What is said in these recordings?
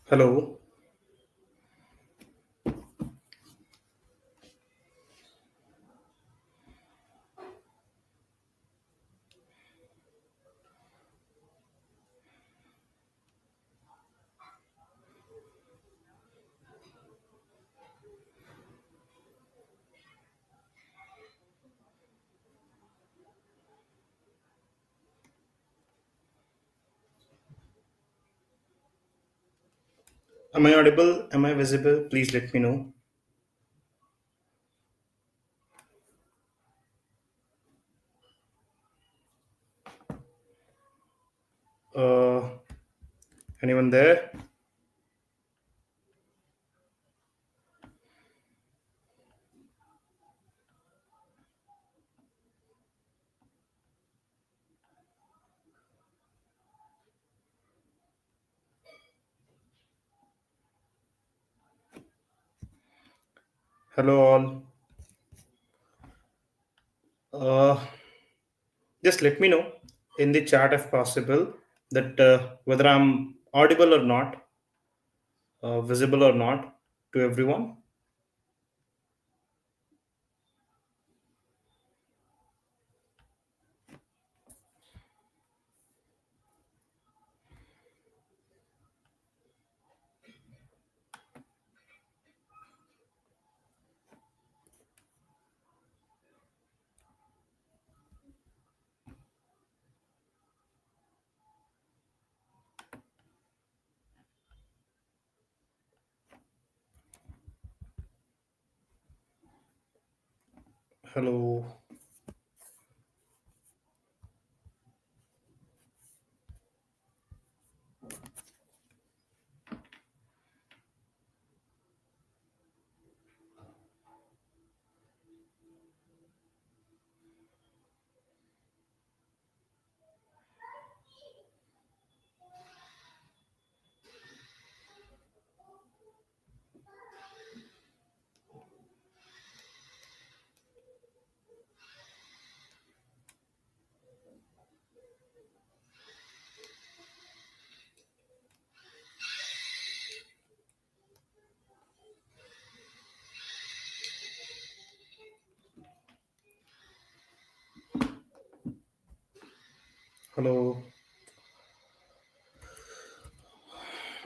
Hello. Am I audible? Am I visible? Please let me know. Uh, Anyone there? Hello, all. Uh, just let me know in the chat if possible that whether I'm audible or not, visible or not to everyone. Hello. Hello.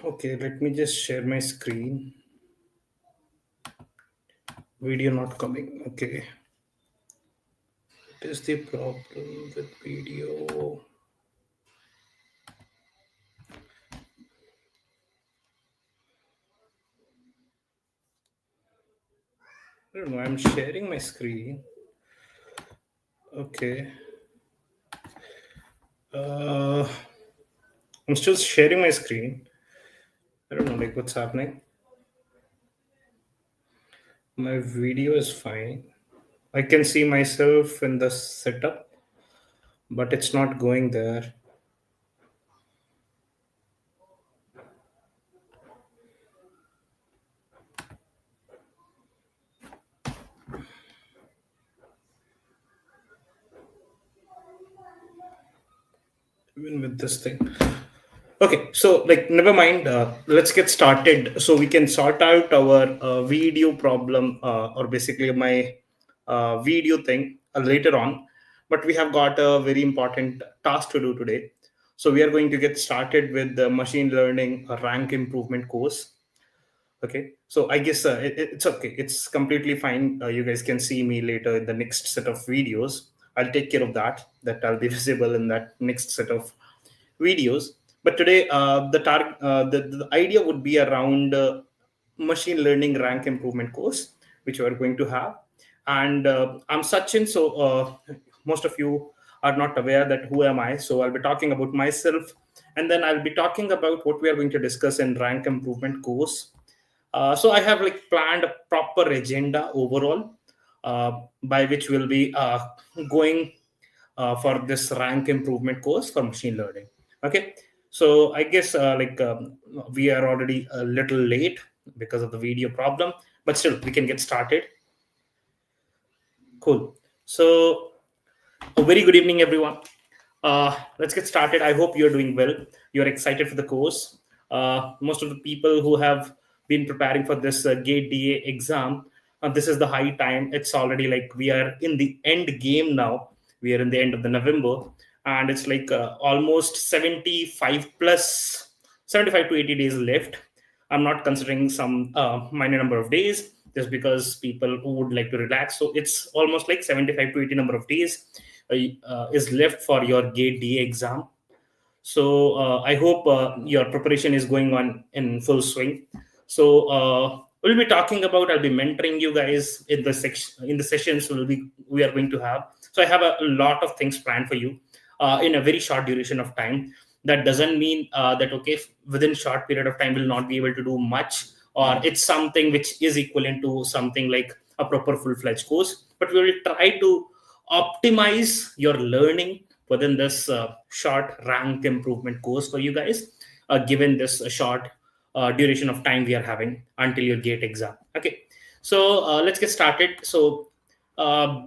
Okay, let me just share my screen. Video not coming. Okay. What is the problem with video? I don't know. I'm sharing my screen. Okay. Uh, I'm still sharing my screen. I don't know, like what's happening. My video is fine. I can see myself in the setup, but it's not going there. Even with this thing. Okay, so like never mind. Let's get started so we can sort out our video problem or basically my video thing later on. But we have got a very important task to do today. So we are going to get started with the machine learning rank improvement course. Okay, so I guess it's okay. It's completely fine. You guys can see me later in the next set of videos. I'll take care of that. That I'll be visible in that next set of videos. But today, the idea would be around machine learning rank improvement course, which we are going to have. And I'm Sachin. So most of you are not aware that who am I. So I'll be talking about myself, and then I'll be talking about what we are going to discuss in rank improvement course. So I have like planned a proper agenda overall, by which we'll be going for this rank improvement course for machine learning. Okay, so I guess we are already a little late because of the video problem, but still we can get started. Cool. So a very good evening, everyone. Let's get started. I hope you're doing well. You're excited for the course. Most of the people who have been preparing for this gate DA exam, this is the high time. It's already like we are in the end game now. We are in the end of the November, and it's like almost 75 to 80 days left. I'm not considering some minor number of days just because people who would like to relax. So it's almost like 75 to 80 number of days is left for your gate D exam. So I hope your preparation is going on in full swing. So we'll be talking about. I'll be mentoring you guys in the section in the sessions we are going to have. So I have a lot of things planned for you in a very short duration of time. That doesn't mean that okay, within short period of time we'll not be able to do much, or it's something which is equivalent to something like a proper full-fledged course. But we will try to optimize your learning within this short rank improvement course for you guys, given this short duration of time we are having until your gate exam. Okay, so let's get started. So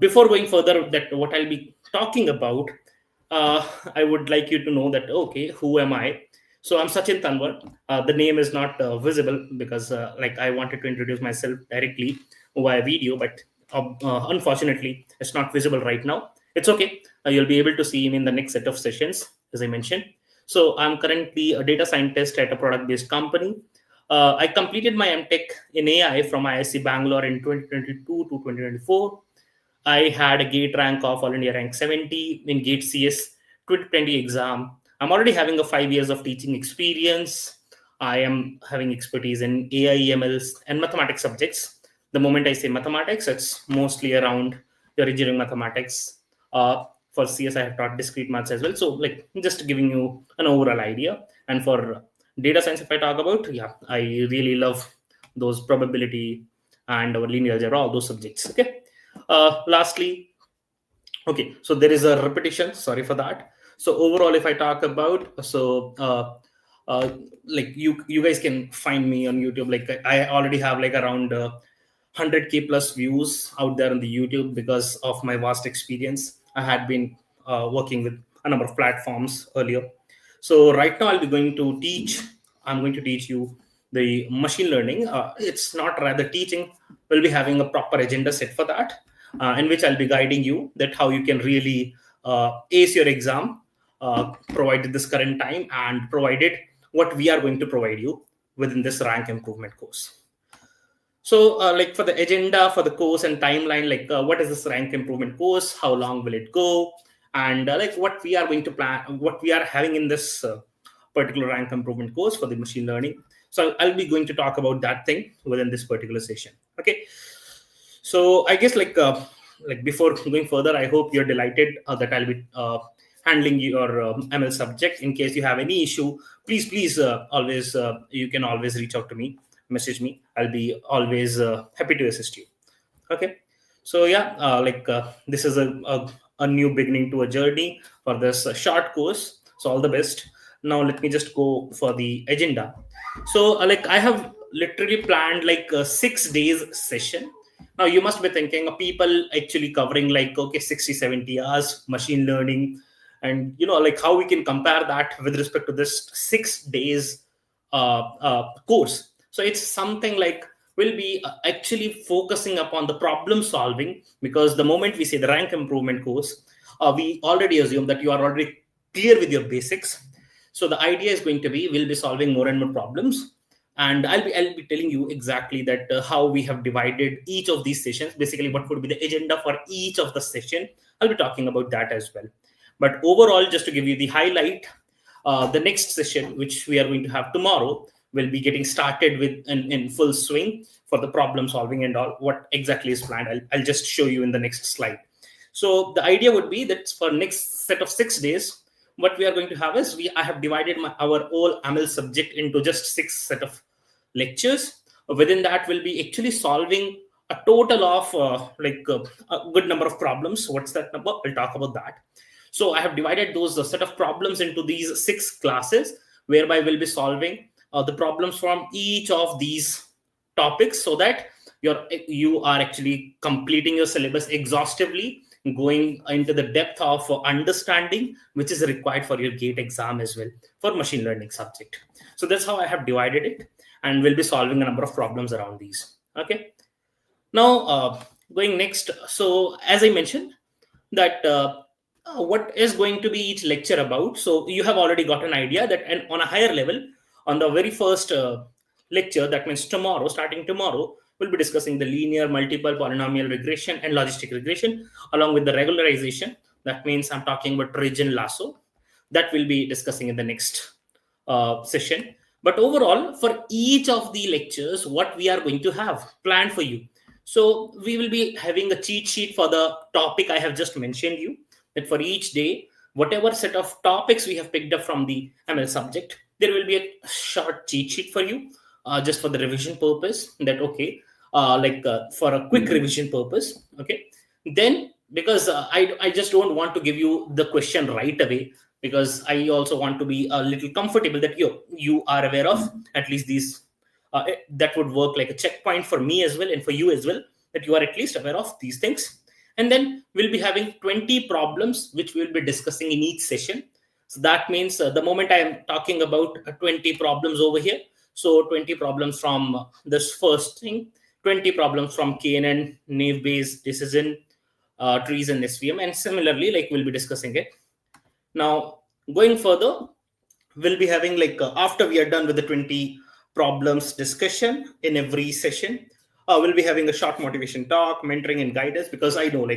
before going further, that what I'll be talking about, I would like you to know that okay, who am I? So I'm Sachin Tanwar. The name is not visible because like I wanted to introduce myself directly via video, but unfortunately it's not visible right now. It's okay. You'll be able to see him in the next set of sessions, as I mentioned. So I'm currently a data scientist at a product-based company. I completed my MTech in AI from IISc Bangalore in 2022 to 2024. I had a gate rank of all India rank 70 in gate CS 2020 exam. I'm already having a 5 years of teaching experience. I am having expertise in AI, MLs, and mathematics subjects. The moment I say mathematics, it's mostly around your engineering mathematics. For CS, I have taught discrete maths as well. So, like, just giving you an overall idea. And for data science, if I talk about, yeah, I really love those probability and our linear algebra, all those subjects. Okay. Lastly, okay, so there is a repetition. Sorry for that. So overall, if I talk about, so like you guys can find me on YouTube. Like I already have like around 100K plus views out there on the YouTube because of my vast experience. I had been working with a number of platforms earlier. So right now I'm going to teach you the machine learning. It's not rather teaching. We'll be having a proper agenda set for that, in which I'll be guiding you that how you can really ace your exam, provided this current time and provided what we are going to provide you within this rank improvement course. So like for the agenda for the course and timeline, like what is this rank improvement course, how long will it go, and like what we are going to plan, what we are having in this particular rank improvement course for the machine learning. So I'll be going to talk about that thing within this particular session. Okay, so I guess like before going further, I hope you're delighted that I'll be handling your ML subject. In case you have any issue, please always you can always reach out to me, message me. I'll be always happy to assist you. Okay, so yeah, this is a new beginning to a journey for this short course. So all the best. Now let me just go for the agenda. So like I have literally planned like a 6 days session. Now you must be thinking of people actually covering like okay 60-70 hours machine learning, and you know like how we can compare that with respect to this 6 days course. So it's something like we'll be actually focusing upon the problem solving, because the moment we say the rank improvement course, we already assume that you are already clear with your basics. So the idea is going to be we'll be solving more and more problems, and I'll be telling you exactly that how we have divided each of these sessions. Basically, what would be the agenda for each of the session? I'll be talking about that as well. But overall, just to give you the highlight, the next session, which we are going to have tomorrow, will be getting started with in full swing for the problem solving and all. What exactly is planned, I'll just show you in the next slide. So the idea would be that for next set of 6 days, what we are going to have is I have divided our whole ML subject into just 6 set of lectures. Within that, we'll be actually solving a total of a good number of problems. What's that number? I'll talk about that. So I have divided those set of problems into these 6 classes, whereby we'll be solving the problems from each of these topics, so that you are actually completing your syllabus exhaustively going into the depth of understanding which is required for your gate exam as well for machine learning subject. So that's how I have divided it, and we'll be solving a number of problems around these. Okay. Now, going next. So as I mentioned that what is going to be each lecture about. So you have already got an idea that, and on a higher level, on the very first lecture, that means tomorrow, starting tomorrow, we'll be discussing the linear, multiple, polynomial regression and logistic regression along with the regularization. That means I'm talking about ridge and lasso. That we'll be discussing in the next session. But overall, for each of the lectures, what we are going to have planned for you. So we will be having a cheat sheet for the topic I have just mentioned you, that for each day, whatever set of topics we have picked up from the ML subject, there will be a short cheat sheet for you, just for the revision purpose. That okay, for a quick revision purpose. Okay, then because I just don't want to give you the question right away, because I also want to be a little comfortable that you are aware of at least these. That would work like a checkpoint for me as well and for you as well, that you are at least aware of these things. And then we'll be having 20 problems which we'll be discussing in each session. So that means the moment I am talking about 20 problems over here, so 20 problems from this first thing, 20 problems from KNN, naive-based decision trees and SVM, and similarly, like we'll be discussing it. Now, going further, we'll be having after we are done with the 20 problems discussion in every session, we'll be having a short motivation talk, mentoring and guidance, because I know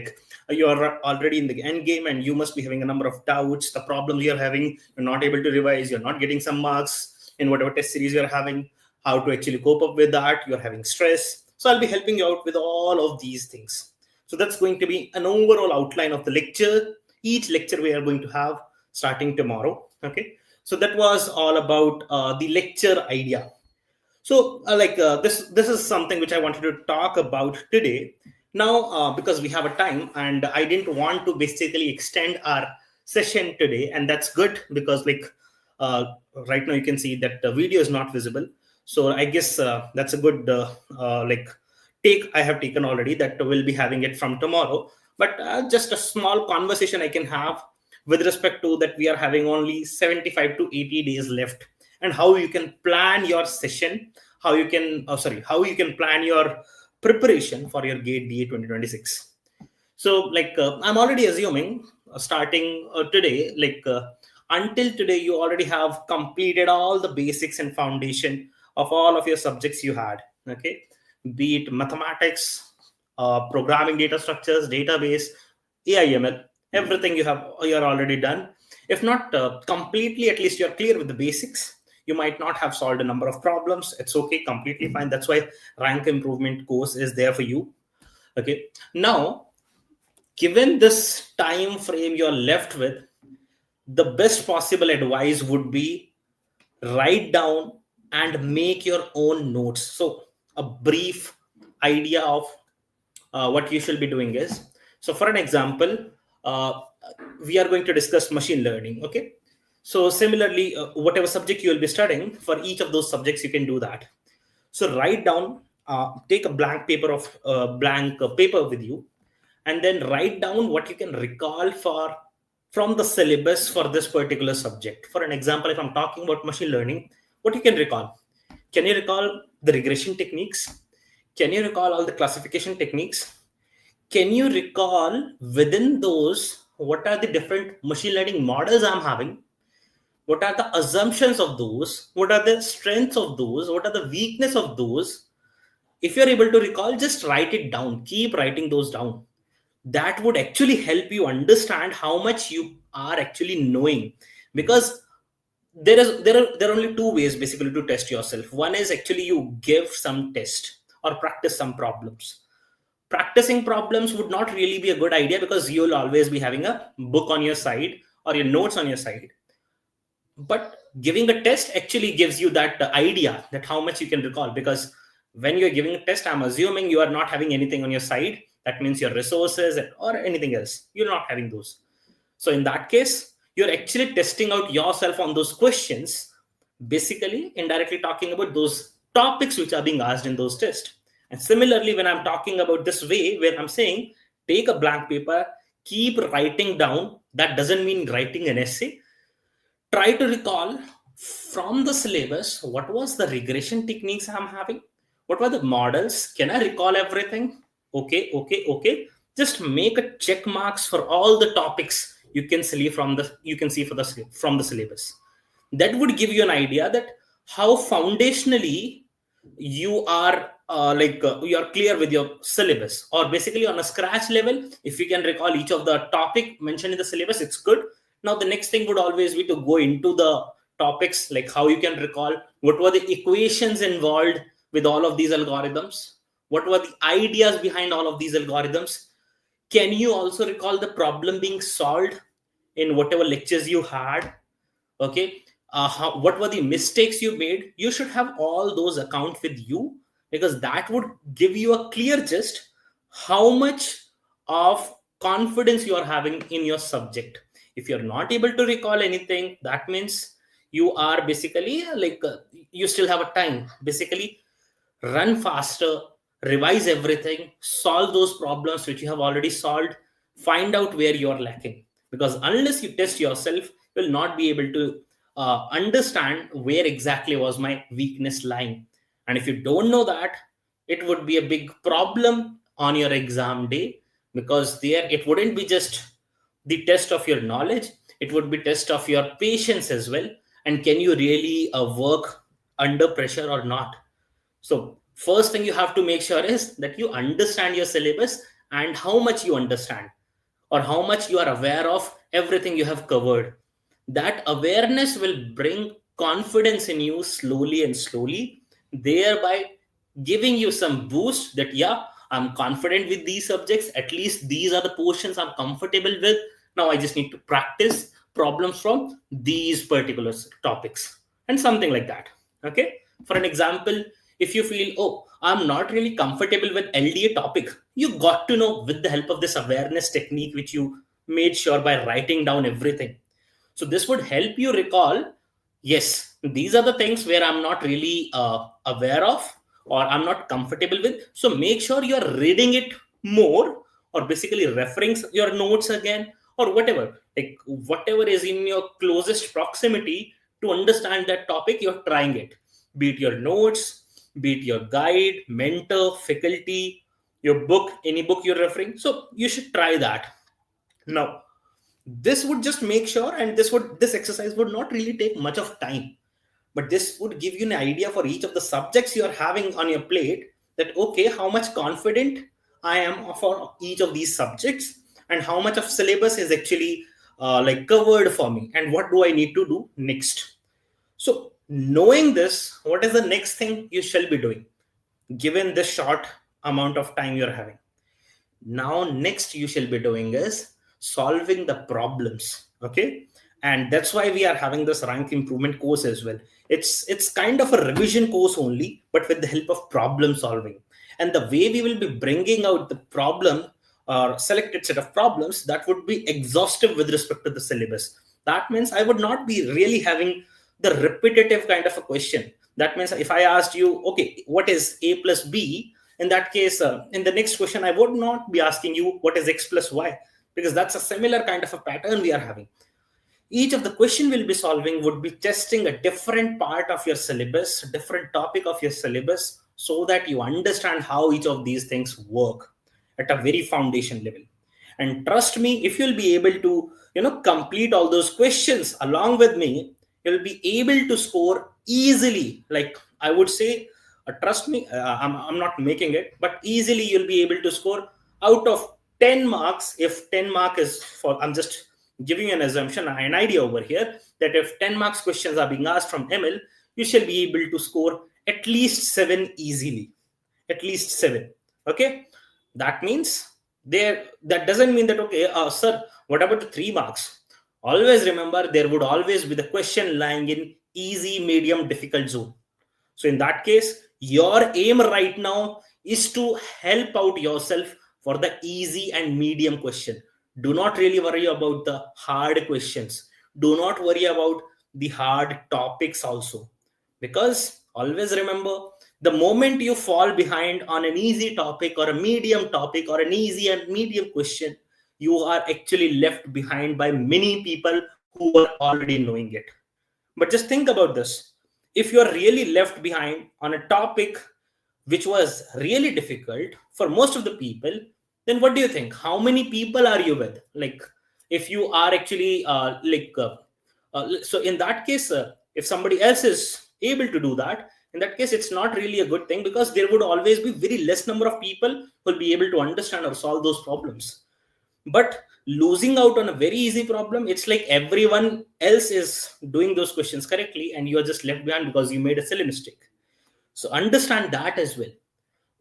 you are already in the end game and you must be having a number of doubts. The problems you're having, you're not able to revise, you're not getting some marks in whatever test series you're having, how to actually cope up with that, you're having stress. So I'll be helping you out with all of these things. So that's going to be an overall outline of the lecture. Each lecture we are going to have starting tomorrow. Okay. So that was all about the lecture idea. So this is something which I wanted to talk about today. Now, because we have a time and I didn't want to basically extend our session today, and that's good because right now you can see that the video is not visible. So I guess that's a good take I have taken already, that we'll be having it from tomorrow. But just a small conversation I can have with respect to that we are having only 75 to 80 days left, and how you can plan your session, how you can plan your preparation for your GATE DA 2026. So I'm already assuming starting today, until today, you already have completed all the basics and foundation of all of your subjects you had. Okay, be it mathematics, programming data structures, database, AIML, everything you're already done. If not completely, at least you're clear with the basics. You might not have solved a number of problems. It's okay, completely fine. That's why rank improvement course is there for you. Okay. Now, given this time frame you're left with, the best possible advice would be write down and make your own notes. So a brief idea of what you should be doing is, so for an example, we are going to discuss machine learning. Okay. So similarly, whatever subject you will be studying, for each of those subjects, you can do that. So write down, take a blank paper with you, and then write down what you can recall from the syllabus for this particular subject. For an example, if I'm talking about machine learning, what you can recall? Can you recall the regression techniques? Can you recall all the classification techniques? Can you recall within those, what are the different machine learning models I'm having? What are the assumptions of those? What are the strengths of those? What are the weakness of those? If you're able to recall, just write it down. Keep writing those down. That would actually help you understand how much you are actually knowing. Because there are only two ways basically to test yourself. One is actually you give some test or practice some problems. Practicing problems would not really be a good idea, because you'll always be having a book on your side or your notes on your side. But giving a test actually gives you that idea that how much you can recall, because when you're giving a test, I'm assuming you are not having anything on your side. That means your resources or anything else, you're not having those. So in that case, you're actually testing out yourself on those questions, basically indirectly talking about those topics which are being asked in those tests. And similarly, when I'm talking about this way, where I'm saying take a blank paper, keep writing down. That doesn't mean writing an essay. Try to recall from the syllabus what was the regression techniques I'm having, what were the models, can I recall everything? Okay. Just make a check marks for all the topics you can see from the syllabus. That would give you an idea that how foundationally you are you are clear with your syllabus, or basically on a scratch level. If you can recall each of the topic mentioned in the syllabus, it's good. Now the next thing would always be to go into the topics, like how you can recall what were the equations involved with all of these algorithms, what were the ideas behind all of these algorithms. Can you also recall the problem being solved in whatever lectures you had? Okay. What were the mistakes you made? You should have all those account with you, because that would give you a clear gist how much of confidence you are having in your subject. If you're not able to recall anything, that means you are basically you still have a time. Basically, run faster, revise everything, solve those problems which you have already solved, find out where you are lacking. Because unless you test yourself, you will not be able to understand where exactly was my weakness lying. And if you don't know that, it would be a big problem on your exam day, because there it wouldn't be just the test of your knowledge, it would be test of your patience as well. And can you really work under pressure or not? So first thing you have to make sure is that you understand your syllabus, and how much you understand, or how much you are aware of everything you have covered. That awareness will bring confidence in you slowly and slowly, thereby giving you some boost that, yeah, I'm confident with these subjects. At least these are the portions I'm comfortable with. Now I just need to practice problems from these particular topics and something like that. Okay. For an example, if you feel, oh, I'm not really comfortable with LDA topic, you got to know with the help of this awareness technique, which you made sure by writing down everything. So this would help you recall, yes, these are the things where I'm not really aware of, or I'm not comfortable with. So make sure you're reading it more, or basically referring your notes again, or whatever, like whatever is in your closest proximity to understand that topic, you're trying it. Be it your notes, be it your guide, mentor, faculty, your book, any book you're referring. So you should try that. Now, this would just make sure, and this exercise would not really take much of time, but this would give you an idea for each of the subjects you are having on your plate, that okay, how much confident I am for each of these subjects, and how much of syllabus is actually covered for me, and what do I need to do next. So knowing this, what is the next thing you shall be doing given this short amount of time you're having? Now next you shall be doing is solving the problems. Okay. And that's why we are having this rank improvement course as well. It's kind of a revision course only, but with the help of problem solving. And the way we will be bringing out the problem, or selected set of problems, that would be exhaustive with respect to the syllabus. That means I would not be really having the repetitive kind of a question. That means if I asked you, okay, what is a plus b, in that case, in the next question, I would not be asking you what is x plus y, because that's a similar kind of a pattern we are having. Each of the question we'll be solving would be testing a different part of your syllabus, different topic of your syllabus, so that you understand how each of these things work at a very foundation level. And trust me, if you'll be able to, complete all those questions along with me, you'll be able to score easily. Like I would say, trust me, I'm not making it, but easily you'll be able to score out of 10 marks. If 10 mark is for, I'm just giving an assumption, an idea over here, that if 10 marks questions are being asked from ML, you shall be able to score at least 7 easily. At least 7. Okay. That means that doesn't mean that, okay, sir, what about the 3 marks? Always remember, there would always be the question lying in easy, medium, difficult zone. So in that case, your aim right now is to help out yourself for the easy and medium question. Do not really worry about the hard questions. Do not worry about the hard topics also. Because always remember, the moment you fall behind on an easy topic or a medium topic or an easy and medium question, you are actually left behind by many people who are already knowing it. But just think about this. If you are really left behind on a topic which was really difficult for most of the people, then what do you think? How many people are you with? Like, if you are actually so in that case, if somebody else is able to do that, in that case, it's not really a good thing, because there would always be very less number of people who will be able to understand or solve those problems. But losing out on a very easy problem, it's like everyone else is doing those questions correctly and you are just left behind because you made a silly mistake. So understand that as well.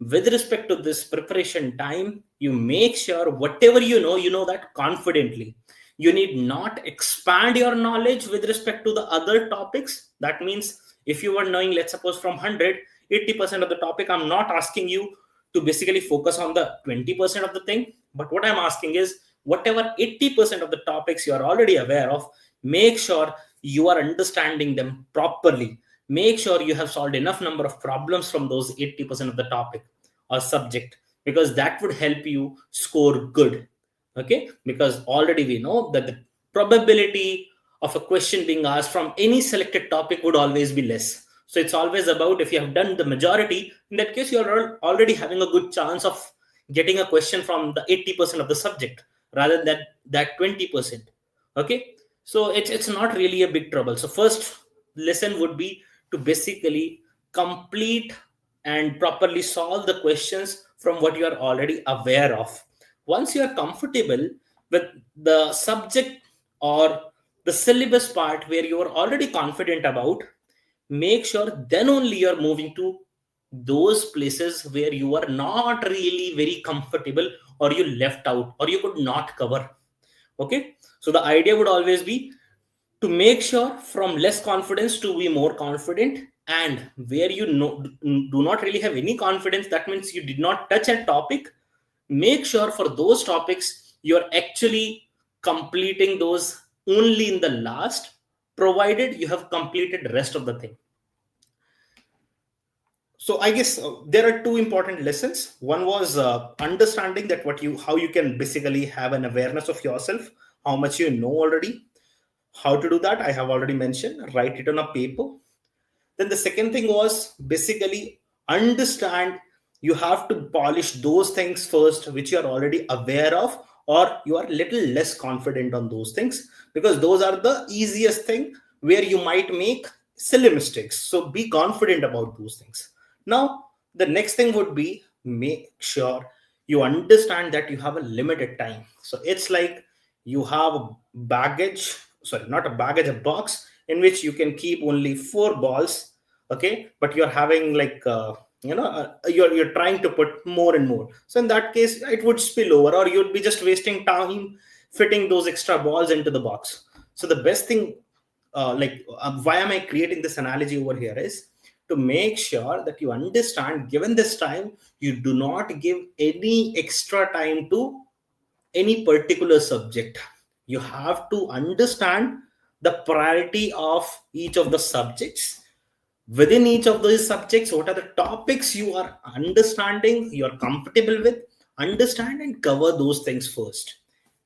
With respect to this preparation time, you make sure whatever you know that confidently. You need not expand your knowledge with respect to the other topics. That means if you were knowing, let's suppose from 100, 80% of the topic, I'm not asking you to basically focus on the 20% of the thing. But what I'm asking is, whatever 80% of the topics you are already aware of, make sure you are understanding them properly. Make sure you have solved enough number of problems from those 80% of the topic or subject, because that would help you score good. Okay, because already we know that the probability of a question being asked from any selected topic would always be less. So it's always about, if you have done the majority, in that case you're already having a good chance of getting a question from the 80% of the subject rather than that 20%. Okay, so it's not really a big trouble. So first lesson would be to basically complete and properly solve the questions from what you are already aware of. Once you are comfortable with the subject or the syllabus part where you are already confident about, make sure then only you are moving to those places where you are not really very comfortable, or you left out, or you could not cover. Okay, so the idea would always be to make sure from less confidence to be more confident, and where you know do not really have any confidence, that means you did not touch a topic, make sure for those topics you're actually completing those only in the last, provided you have completed the rest of the thing. So I guess there are two important lessons. One was understanding that how you can basically have an awareness of yourself, how much you know already. How to do that, I have already mentioned. Write it on a paper. Then the second thing was basically understand you have to polish those things first which you are already aware of, or you are little less confident on those things, because those are the easiest thing where you might make silly mistakes. So be confident about those things. Now the next thing would be, make sure you understand that you have a limited time. So it's like you have a baggage, sorry, not a baggage, a box in which you can keep only 4 balls. Okay, but you're having like you're trying to put more and more. So in that case it would spill over, or you'd be just wasting time fitting those extra balls into the box. So the best thing, why am I creating this analogy over here, is to make sure that you understand, given this time, you do not give any extra time to any particular subject. You have to understand the priority of each of the subjects. Within each of those subjects, what are the topics you are understanding, you are comfortable with, understand and cover those things first,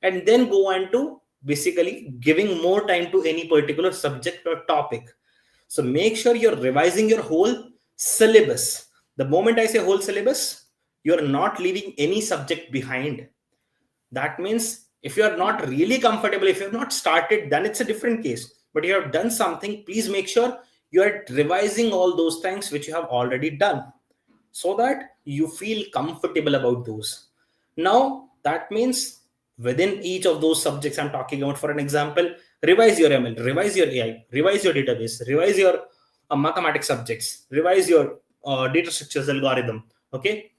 and then go on to basically giving more time to any particular subject or topic. So make sure you're revising your whole syllabus. The moment I say whole syllabus, you're not leaving any subject behind. That means if you are not really comfortable, if you have not started, then it's a different case. But you have done something, please make sure you are revising all those things which you have already done, so that you feel comfortable about those. Now that means within each of those subjects I'm talking about, for an example, revise your ML, revise your AI, revise your database, revise your mathematics subjects, revise your data structures algorithm. Okay,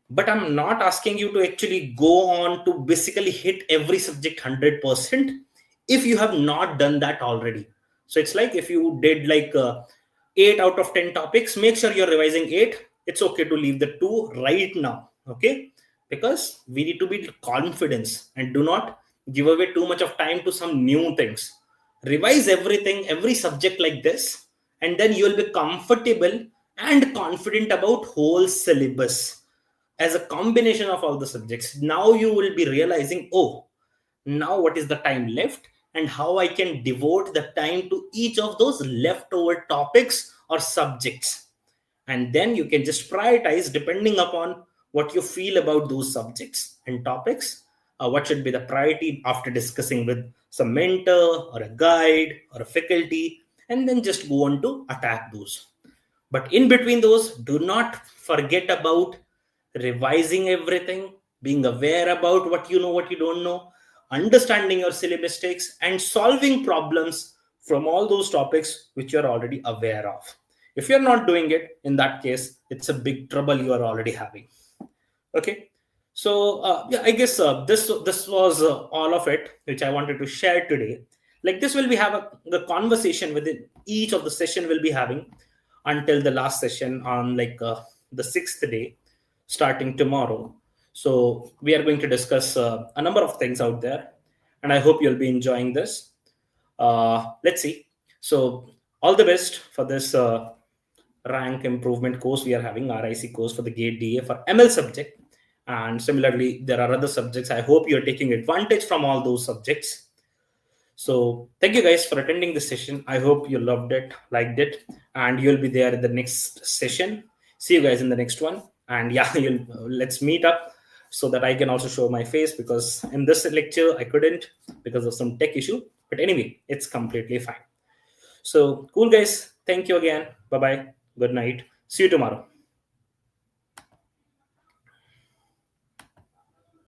but I'm not asking you to actually go on to basically hit every subject 100% if you have not done that already. So it's like if you did like 8 out of 10 topics, make sure you're revising 8. It's okay to leave the 2 right now. Okay, because we need to be confident and do not give away too much of time to some new things. Revise everything, every subject like this, and then you will be comfortable and confident about whole syllabus as a combination of all the subjects. Now you will be realizing, oh, now what is the time left and how I can devote the time to each of those leftover topics or subjects. And then you can just prioritize depending upon what you feel about those subjects and topics. What should be the priority after discussing with some mentor or a guide or a faculty, and then just go on to attack those. But in between those, do not forget about revising everything, being aware about what you know, what you don't know, understanding your silly mistakes, and solving problems from all those topics which you're already aware of. If you're not doing it, in that case, it's a big trouble you are already having. Okay. So yeah, I guess this was all of it which I wanted to share today. Like this will be the conversation within each of the session will be having until the last session on the sixth day, starting tomorrow. So we are going to discuss a number of things out there, and I hope you'll be enjoying this. Let's see. So all the best for this rank improvement course we are having, RIC course for the GATE DA for ML subject. And similarly, there are other subjects. I hope you're taking advantage from all those subjects. So thank you guys for attending this session. I hope you loved it, liked it, and you'll be there in the next session. See you guys in the next one. And yeah, let's meet up so that I can also show my face, because in this lecture I couldn't because of some tech issue. But anyway, it's completely fine. So cool, guys. Thank you again. Bye-bye. Good night. See you tomorrow.